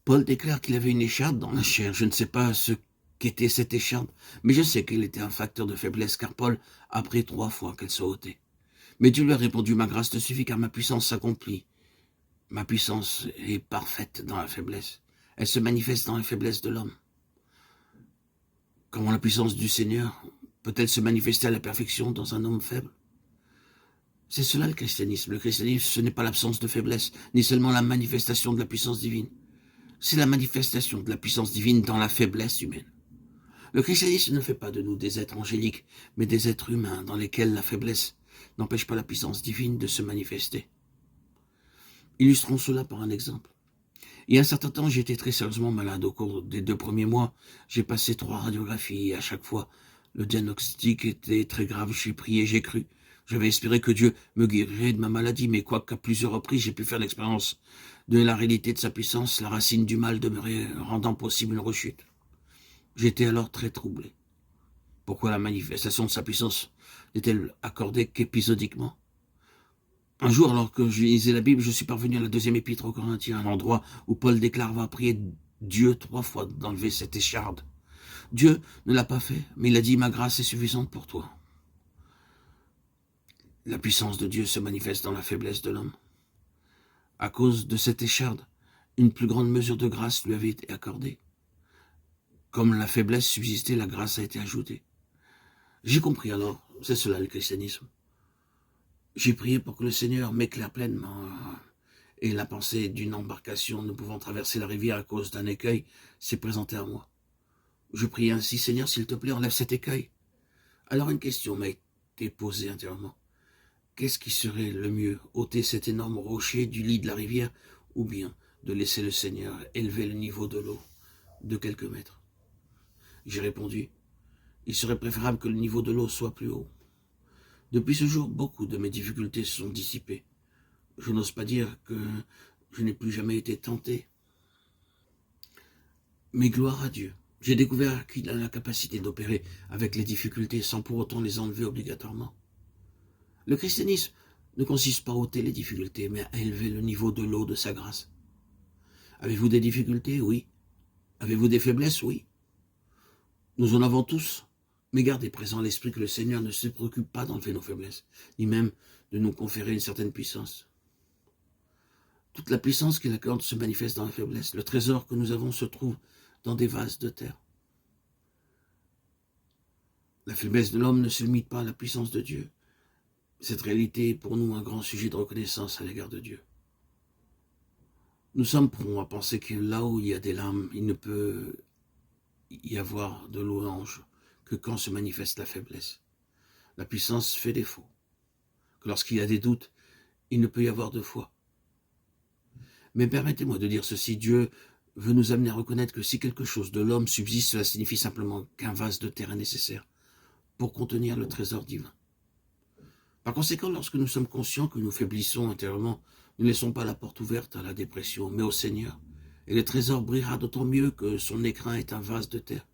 Paul déclare qu'il avait une écharde dans la chair. Je ne sais pas ce qu'était cette écharde, mais je sais qu'elle était un facteur de faiblesse, car Paul a pris 3 fois qu'elle soit ôtée. Mais Dieu lui a répondu, ma grâce te suffit, car ma puissance s'accomplit. Ma puissance est parfaite dans la faiblesse. Elle se manifeste dans la faiblesse de l'homme. Comment la puissance du Seigneur peut-elle se manifester à la perfection dans un homme faible? C'est cela le christianisme. Le christianisme, ce n'est pas l'absence de faiblesse, ni seulement la manifestation de la puissance divine. C'est la manifestation de la puissance divine dans la faiblesse humaine. Le christianisme ne fait pas de nous des êtres angéliques, mais des êtres humains dans lesquels la faiblesse n'empêche pas la puissance divine de se manifester. Illustrons cela par un exemple. Il y a un certain temps, j'ai été très sérieusement malade. Au cours des 2 premiers mois, j'ai passé 3 radiographies et à chaque fois, le diagnostic était très grave. J'ai prié, j'ai cru. J'avais espéré que Dieu me guérirait de ma maladie, mais quoiqu'à plusieurs reprises, j'ai pu faire l'expérience de la réalité de sa puissance, la racine du mal demeurait, rendant possible une rechute. J'étais alors très troublé. Pourquoi la manifestation de sa puissance n'est-elle accordée qu'épisodiquement? Un jour, alors que je lisais la Bible, je suis parvenu à la 2e épître aux Corinthiens, à l'endroit où Paul déclare avoir prié Dieu 3 fois d'enlever cette écharde. Dieu ne l'a pas fait, mais il a dit, ma grâce est suffisante pour toi. La puissance de Dieu se manifeste dans la faiblesse de l'homme. À cause de cette écharde, une plus grande mesure de grâce lui avait été accordée. Comme la faiblesse subsistait, la grâce a été ajoutée. J'ai compris alors, c'est cela le christianisme. J'ai prié pour que le Seigneur m'éclaire pleinement, et la pensée d'une embarcation ne pouvant traverser la rivière à cause d'un écueil s'est présentée à moi. Je priais ainsi, Seigneur, s'il te plaît, enlève cet écueil. Alors une question m'a été posée intérieurement. Qu'est-ce qui serait le mieux, ôter cet énorme rocher du lit de la rivière, ou bien de laisser le Seigneur élever le niveau de l'eau de quelques mètres? J'ai répondu, il serait préférable que le niveau de l'eau soit plus haut. Depuis ce jour, beaucoup de mes difficultés se sont dissipées. Je n'ose pas dire que je n'ai plus jamais été tenté. Mais gloire à Dieu, j'ai découvert qu'il a la capacité d'opérer avec les difficultés sans pour autant les enlever obligatoirement. Le christianisme ne consiste pas à ôter les difficultés, mais à élever le niveau de l'eau de sa grâce. Avez-vous des difficultés? Oui. Avez-vous des faiblesses? Oui. Nous en avons tous. Mais gardez présent à l'esprit que le Seigneur ne se préoccupe pas d'enlever nos faiblesses, ni même de nous conférer une certaine puissance. Toute la puissance qu'il accorde se manifeste dans la faiblesse. Le trésor que nous avons se trouve dans des vases de terre. La faiblesse de l'homme ne se limite pas à la puissance de Dieu. Cette réalité est pour nous un grand sujet de reconnaissance à l'égard de Dieu. Nous sommes prompts à penser que là où il y a des larmes, il ne peut y avoir de louange que quand se manifeste la faiblesse. La puissance fait défaut. Que lorsqu'il y a des doutes, il ne peut y avoir de foi. Mais permettez-moi de dire ceci, Dieu veut nous amener à reconnaître que si quelque chose de l'homme subsiste, cela signifie simplement qu'un vase de terre est nécessaire pour contenir le trésor divin. Par conséquent, lorsque nous sommes conscients que nous faiblissons intérieurement, nous ne laissons pas la porte ouverte à la dépression, mais au Seigneur. Et le trésor brillera d'autant mieux que son écrin est un vase de terre.